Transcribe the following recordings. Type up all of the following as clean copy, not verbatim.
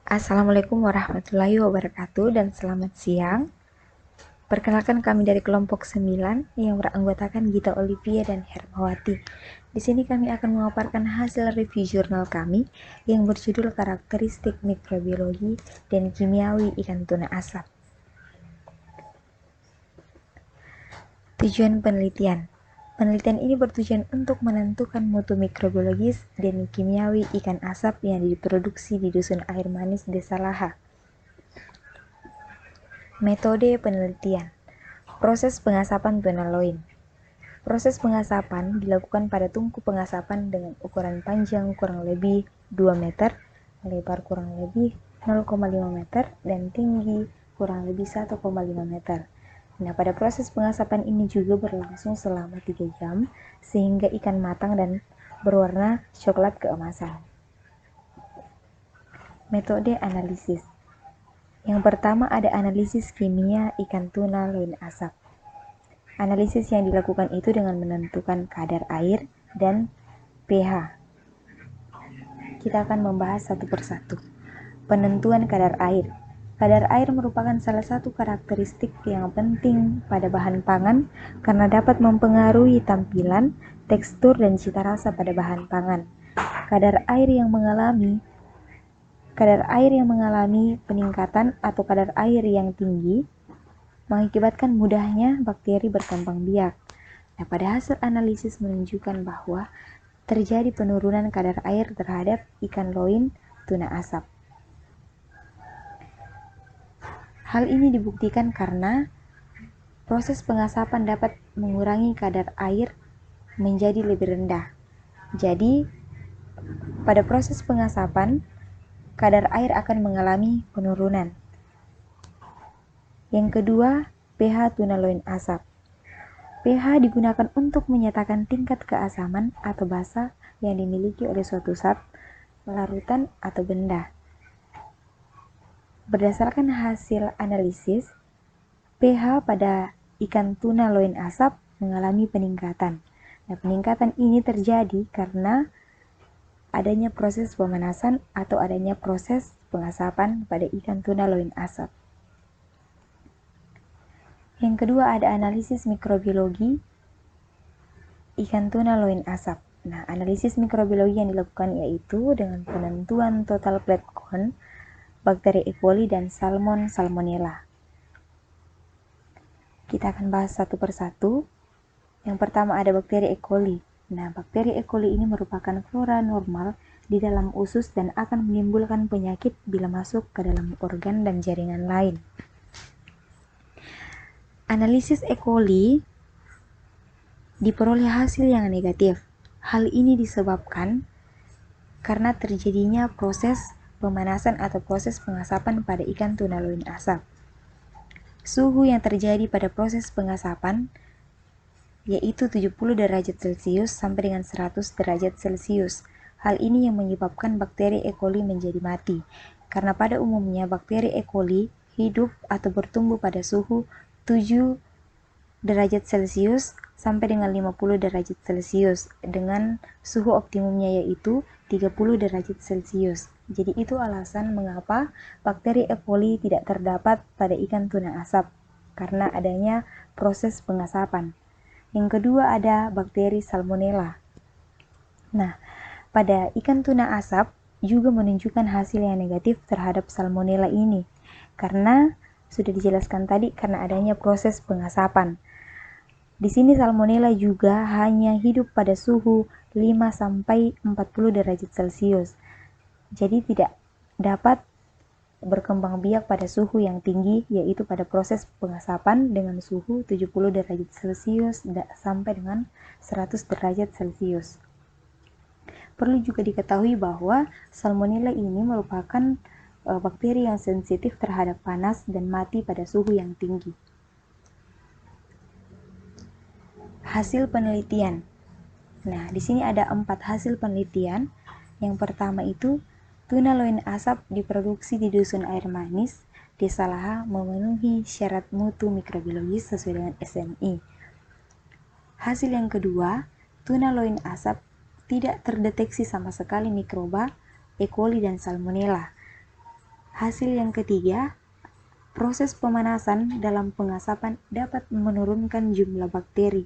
Assalamualaikum warahmatullahi wabarakatuh dan selamat siang. Perkenalkan kami dari kelompok 9 yang beranggotakan Gita Olivia dan Hermawati. Di sini kami akan memaparkan hasil review jurnal kami yang berjudul Karakteristik Mikrobiologi dan Kimiawi Ikan Tuna Asap. Tujuan penelitian. Penelitian ini bertujuan untuk menentukan mutu mikrobiologis dan kimiawi ikan asap yang diproduksi di Dusun Air Manis, Desa Laha. Metode penelitian. Proses pengasapan tuna loin. Proses pengasapan dilakukan pada tungku pengasapan dengan ukuran panjang kurang lebih 2 meter, lebar kurang lebih 0,5 meter, dan tinggi kurang lebih 1,5 meter. Nah, pada proses pengasapan ini juga berlangsung selama 3 jam, sehingga ikan matang dan berwarna coklat keemasan. Metode analisis. Yang pertama ada analisis kimia ikan tuna loin asap. Analisis yang dilakukan itu dengan menentukan kadar air dan pH. Kita akan membahas satu persatu. Penentuan kadar air. Kadar air merupakan salah satu karakteristik yang penting pada bahan pangan karena dapat mempengaruhi tampilan, tekstur, dan cita rasa pada bahan pangan. Kadar air yang mengalami peningkatan atau kadar air yang tinggi mengakibatkan mudahnya bakteri berkembang biak. Nah, pada hasil analisis menunjukkan bahwa terjadi penurunan kadar air terhadap ikan loin tuna asap. Hal ini dibuktikan karena proses pengasapan dapat mengurangi kadar air menjadi lebih rendah. Jadi, pada proses pengasapan, kadar air akan mengalami penurunan. Yang kedua, pH tuna loin asap. pH digunakan untuk menyatakan tingkat keasaman atau basa yang dimiliki oleh suatu zat, larutan, atau benda. Berdasarkan hasil analisis, pH pada ikan tuna loin asap mengalami peningkatan. Nah, peningkatan ini terjadi karena adanya proses pemanasan atau adanya proses pengasapan pada ikan tuna loin asap. Yang kedua ada analisis mikrobiologi ikan tuna loin asap. Nah, analisis mikrobiologi yang dilakukan yaitu dengan penentuan total plate count, bakteri E. coli, dan Salmonella. Kita akan bahas satu persatu. Yang pertama ada bakteri E. coli. Nah, bakteri E. coli ini merupakan flora normal di dalam usus dan akan menimbulkan penyakit bila masuk ke dalam organ dan jaringan lain. Analisis E. coli diperoleh hasil yang negatif. Hal ini disebabkan karena terjadinya proses pemanasan atau proses pengasapan pada ikan tuna loin asap. Suhu yang terjadi pada proses pengasapan yaitu 70 derajat Celcius sampai dengan 100 derajat Celcius. Hal ini yang menyebabkan bakteri E. coli menjadi mati, karena pada umumnya bakteri E. coli hidup atau bertumbuh pada suhu 7 derajat Celcius sampai dengan 50 derajat Celcius dengan suhu optimumnya yaitu 30 derajat Celcius. Jadi itu alasan mengapa bakteri E. coli tidak terdapat pada ikan tuna asap karena adanya proses pengasapan. Yang kedua ada bakteri Salmonella. Nah, pada ikan tuna asap juga menunjukkan hasil yang negatif terhadap Salmonella ini karena sudah dijelaskan tadi karena adanya proses pengasapan. Di sini Salmonella juga hanya hidup pada suhu 5 sampai 40 derajat Celcius. Jadi tidak dapat berkembang biak pada suhu yang tinggi yaitu pada proses pengasapan dengan suhu 70 derajat Celcius sampai dengan 100 derajat Celcius. Perlu juga diketahui bahwa Salmonella ini merupakan bakteri yang sensitif terhadap panas dan mati pada suhu yang tinggi. Hasil penelitian. Nah, di sini ada 4 hasil penelitian. Yang pertama itu tuna loin asap diproduksi di Dusun Air Manis, Desa Laha memenuhi syarat mutu mikrobiologis sesuai dengan SMI. Hasil yang kedua, tuna loin asap tidak terdeteksi sama sekali mikroba E. coli dan Salmonella. Hasil yang ketiga, proses pemanasan dalam pengasapan dapat menurunkan jumlah bakteri.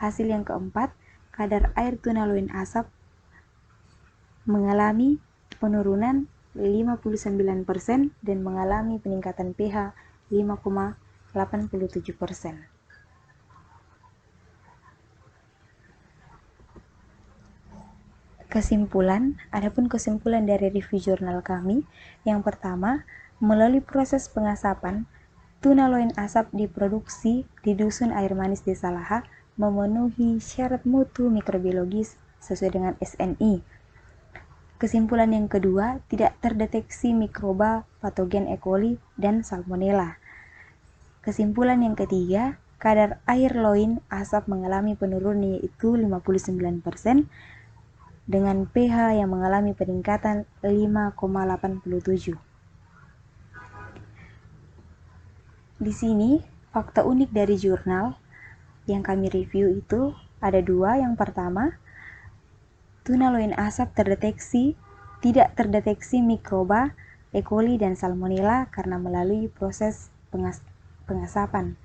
Hasil yang keempat, kadar air tuna loin asap mengalami penurunan 59% dan mengalami peningkatan pH 5,87%. Adapun kesimpulan dari review jurnal kami, yang pertama, melalui proses pengasapan, tuna loin asap diproduksi di Dusun Air Manis Desa Laha memenuhi syarat mutu mikrobiologis sesuai dengan SNI. Kesimpulan yang kedua, tidak terdeteksi mikroba patogen E. coli dan Salmonella. Kesimpulan yang ketiga, kadar air loin asap mengalami penurunan yaitu 59%, dengan pH yang mengalami peningkatan 5,87. Di sini, fakta unik dari jurnal yang kami review itu ada dua. Yang pertama, tuna loin asap tidak terdeteksi mikroba E. coli dan Salmonella karena melalui proses pengasapan.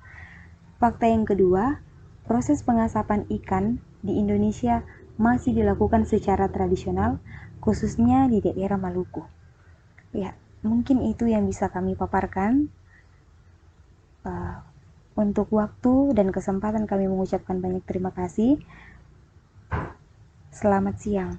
Fakta yang kedua, proses pengasapan ikan di Indonesia masih dilakukan secara tradisional, khususnya di daerah Maluku. Ya, mungkin itu yang bisa kami paparkan. Untuk waktu dan kesempatan kami mengucapkan banyak terima kasih. Selamat siang.